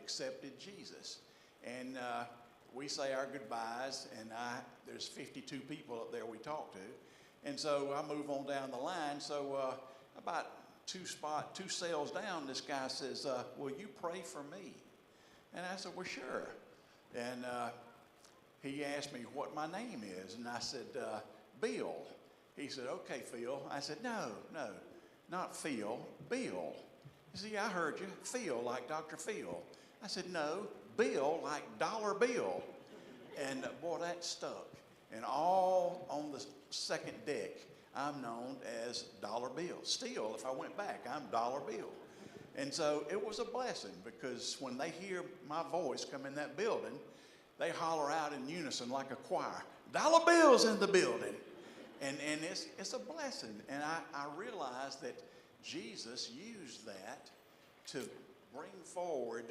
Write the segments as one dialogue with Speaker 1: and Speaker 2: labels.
Speaker 1: accepted Jesus. And we say our goodbyes, and there's 52 people up there we talk to. And so I move on down the line. So about two cells down, this guy says, will you pray for me? And I said, well, sure. And he asked me what my name is, and I said, Bill. He said, okay, Phil. I said, no, not Phil, Bill. He said, yeah, I heard you, Phil, like Dr. Phil. I said, no, Bill, like dollar bill. And boy, that stuck. And all on the second deck, I'm known as Dollar Bill. Still, if I went back, I'm Dollar Bill. And so it was a blessing, because when they hear my voice come in that building, they holler out in unison like a choir, Dollar Bill's in the building. And it's a blessing. And I realized that Jesus used that to bring forward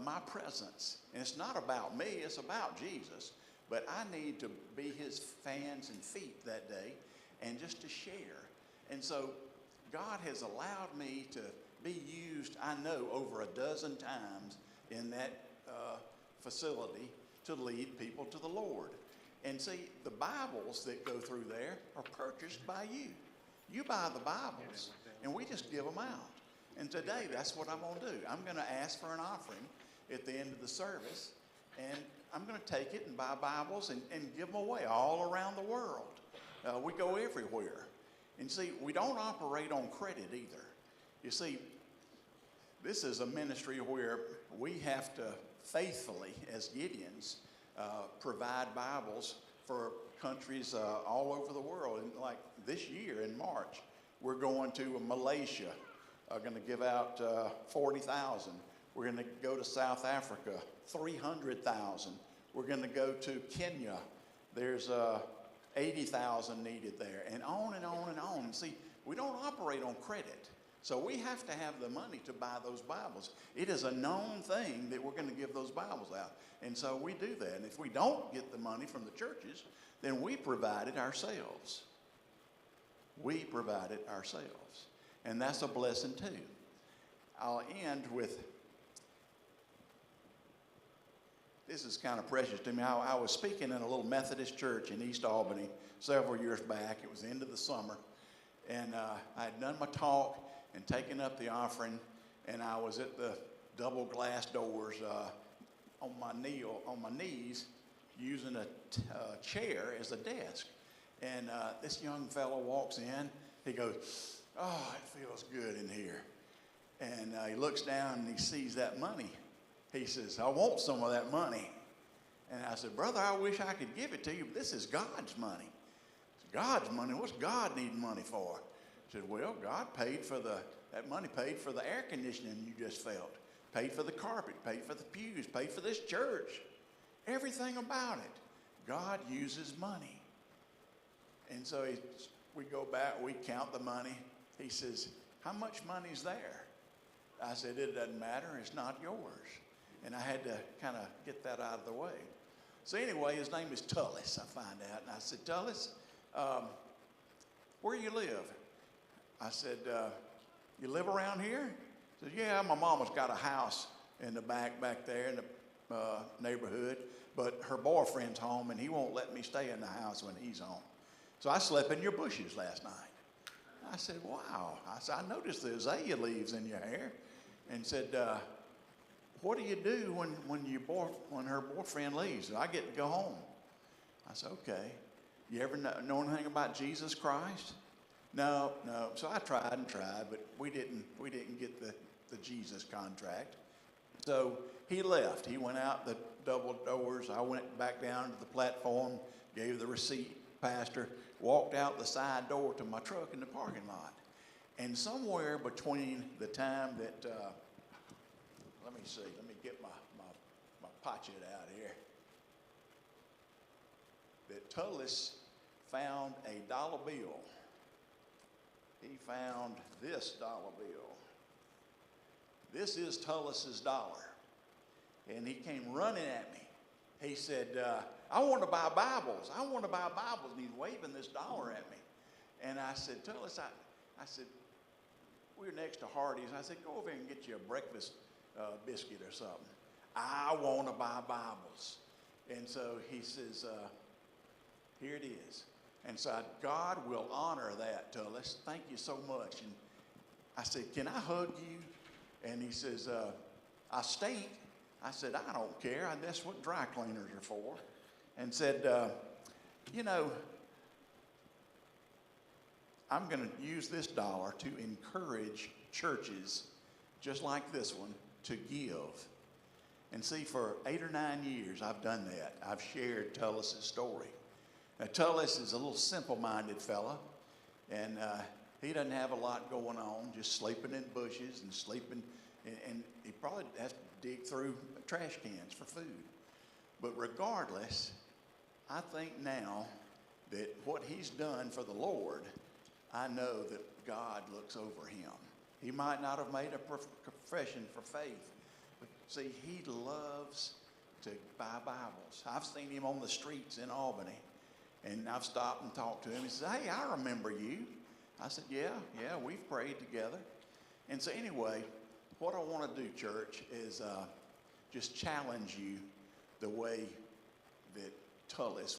Speaker 1: my presence. And it's not about me, it's about Jesus. But I need to be his hands and feet that day and just to share. And so God has allowed me to be used, I know, over a dozen times in that facility to lead people to the Lord. And see, the Bibles that go through there are purchased by you. You buy the Bibles, and we just give them out. And today, that's what I'm going to do. I'm going to ask for an offering at the end of the service, and I'm going to take it and buy Bibles and give them away all around the world. We go everywhere. And see, we don't operate on credit either. You see, this is a ministry where we have to faithfully, as Gideons, provide Bibles for countries all over the world. And like this year in March, we're going to Malaysia, going to give out 40,000. We're going to go to South Africa, 300,000. We're going to go to Kenya. There's 80,000 needed there, and on and on and on. See, we don't operate on credit. So we have to have the money to buy those Bibles. It is a known thing that we're going to give those Bibles out. And so we do that. And if we don't get the money from the churches, then we provide it ourselves. We provide it ourselves. And that's a blessing too. I'll end with, this is kind of precious to me. I was speaking in a little Methodist church in East Albany several years back. It was the end of the summer. And I had done my talk and taken up the offering, and I was at the double glass doors on my knees, using a chair as a desk. And this young fellow walks in. He goes, oh, it feels good in here. And he looks down and he sees that money. He says, I want some of that money. And I said, brother, I wish I could give it to you, but this is God's money. It's God's money. What's God need money for? I said, well, God paid for that money paid for the air conditioning you just felt, paid for the carpet, paid for the pews, paid for this church. Everything about it. God uses money. And so we go back, we count the money. He says, how much money's there? I said, it doesn't matter, it's not yours. And I had to kind of get that out of the way. So anyway, his name is Tullis, I find out. And I said, Tullis, where you live? I said, you live around here? He said, yeah, my mama's got a house in the back there in the neighborhood, but her boyfriend's home, and he won't let me stay in the house when he's home. So I slept in your bushes last night. I said, wow. I said, I noticed the azalea leaves in your hair. And said, what do you do when her boyfriend leaves? I get to go home. I said, okay. You ever know anything about Jesus Christ? No. So I tried and tried, but we didn't get the Jesus contract. So he left. He went out the double doors. I went back down to the platform, gave the receipt, pastor, walked out the side door to my truck in the parking lot. And somewhere between the time that, let me get my pocket out here, that Tullis found a dollar bill. He found this dollar bill. This is Tullis's dollar. And he came running at me. He said, I want to buy Bibles. I want to buy Bibles. And he's waving this dollar at me. And I said, Tullis, I said, we were next to Hardee's. I said, go over here and get you a breakfast biscuit or something. I want to buy Bibles. And so he says, here it is. And so God will honor that to us. Thank you so much. And I said, can I hug you? And he says, I stink. I said, I don't care. That's what dry cleaners are for. And said, you know, I'm going to use this dollar to encourage churches just like this one to give. And see, for 8 or 9 years, I've done that. I've shared Tullis's story. Now, Tullis is a little simple-minded fella, and he doesn't have a lot going on, just sleeping in bushes and sleeping, and he probably has to dig through trash cans for food. But regardless, I think now that what he's done for the Lord, I know that God looks over him. He might not have made a profession for faith, but see, he loves to buy Bibles. I've seen him on the streets in Albany, and I've stopped and talked to him. He says, hey, I remember you. I said, yeah, we've prayed together. And so anyway, what I want to do, church, is just challenge you the way that Tullis